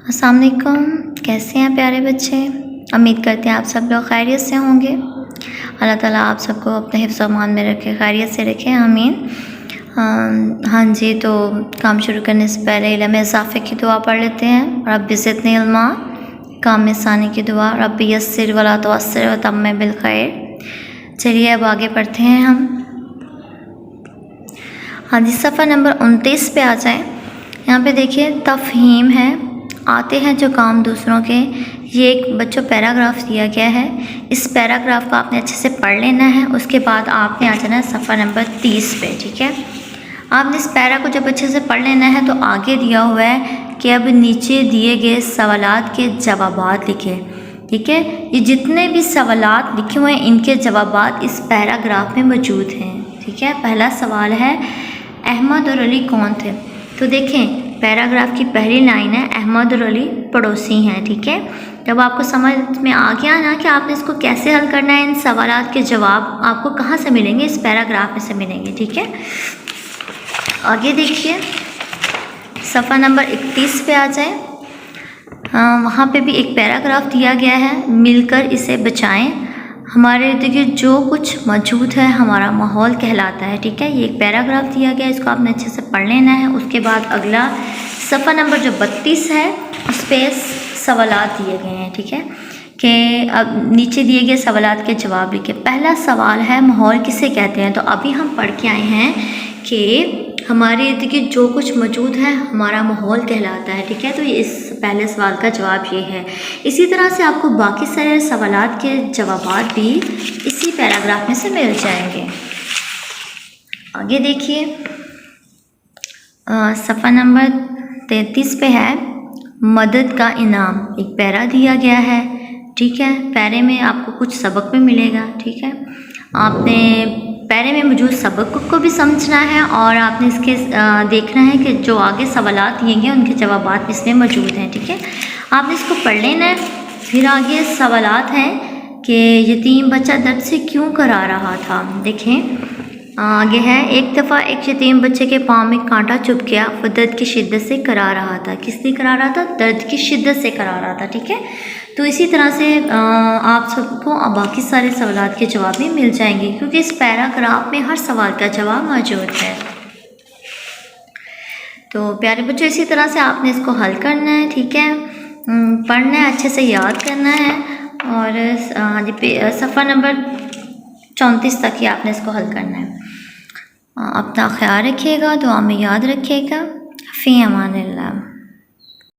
السلام علیکم، کیسے ہیں پیارے بچے؟ امید کرتے ہیں آپ سب لوگ خیریت سے ہوں گے۔ اللہ تعالیٰ آپ سب کو اپنے حفظ و امان میں رکھے، خیریت سے رکھے، آمین۔ ہاں جی، تو کام شروع کرنے سے پہلے علم اضافے کی دعا پڑھ لیتے ہیں۔ رب زدنی علما، کام میں ثانی کی دعا، رب یسر ولا تعسر وتمم بالخیر۔ چلیے اب آگے پڑھتے ہیں ہم۔ ہاں جی، صفحہ نمبر 29 پہ آ جائیں۔ یہاں پہ دیکھیے تفہیم ہے، آتے ہیں جو کام دوسروں کے۔ یہ ایک بچوں پیراگراف دیا گیا ہے، اس پیراگراف کو آپ نے اچھے سے پڑھ لینا ہے۔ اس کے بعد آپ نے آ جانا ہے صفحہ نمبر 30 پہ، ٹھیک ہے؟ آپ نے اس پیرا کو جب اچھے سے پڑھ لینا ہے تو آگے دیا ہوا ہے کہ اب نیچے دیے گئے سوالات کے جوابات لکھیں، ٹھیک ہے؟ یہ جتنے بھی سوالات لکھے ہوئے ہیں ان کے جوابات اس پیراگراف میں موجود ہیں، ٹھیک ہے؟ پہلا سوال ہے احمد اور علی کون تھے؟ تو دیکھیں پیراگراف کی پہلی لائن ہے احمد اور علی پڑوسی ہیں، ٹھیک ہے؟ جب آپ کو سمجھ میں آ گیا نا کہ آپ نے اس کو کیسے حل کرنا ہے، ان سوالات کے جواب آپ کو کہاں سے ملیں گے؟ اس پیراگراف میں سے ملیں گے، ٹھیک ہے؟ آگے دیکھیے صفحہ نمبر 31 پہ آ جائیں۔ وہاں پہ بھی ایک پیراگراف دیا گیا ہے، مل کر اسے بچائیں۔ ہمارے ارد گرد جو کچھ موجود ہے ہمارا ماحول کہلاتا ہے، ٹھیک ہے؟ یہ ایک پیراگراف دیا گیا ہے، اس کو آپ نے اچھے سے پڑھ لینا ہے۔ اس کے بعد اگلا صفحہ نمبر جو 32 ہے اس پہ سوالات دیے گئے ہیں، ٹھیک ہے؟ کہ اب نیچے دیے گئے سوالات کے جواب لکھے۔ پہلا سوال ہے ماحول کسے کہتے ہیں؟ تو ابھی ہم پڑھ کے آئے ہیں کہ ہمارے ارد گرد جو کچھ موجود ہے ہمارا ماحول کہلاتا ہے، ٹھیک ہے؟ تو اس پہلے سوال کا جواب یہ ہے۔ اسی طرح سے آپ کو باقی سارے سوالات کے جوابات بھی اسی پیراگراف میں سے مل جائیں گے۔ آگے دیکھیے صفحہ نمبر 33 پہ ہے مدد کا انعام، ایک پیرا دیا گیا ہے، ٹھیک ہے؟ پیرے میں آپ کو کچھ سبق بھی ملے گا، ٹھیک ہے؟ آپ نے پیرے میں موجود سبق کو بھی سمجھنا ہے اور آپ نے اس کے دیکھنا ہے کہ جو آگے سوالات دیے گئے ان کے جوابات اس میں موجود ہیں، ٹھیک ہے؟ آپ نے اس کو پڑھ لینا ہے۔ پھر آگے سوالات ہیں کہ یتیم بچہ درد سے کیوں کرا رہا تھا؟ دیکھیں آگے ہے ایک دفعہ ایک یتیم بچے کے پاؤں میں کانٹا چبھ گیا، وہ درد کی شدت سے کرا رہا تھا۔ کس لیے کرا رہا تھا؟ درد کی شدت سے کرا رہا تھا، ٹھیک ہے؟ تو اسی طرح سے آپ سب کو باقی سارے سوالات کے جواب بھی مل جائیں گے کیونکہ اس پیراگراف میں ہر سوال کا جواب موجود ہے۔ تو پیارے بچوں اسی طرح سے آپ نے اس کو حل کرنا ہے، ٹھیک ہے؟ پڑھنا ہے، اچھے سے یاد کرنا ہے اور صفحہ نمبر 34 تک ہی آپ نے اس کو حل کرنا ہے۔ اپنا خیال رکھیے گا، دعا میں یاد رکھیے گا۔ فی امان اللہ۔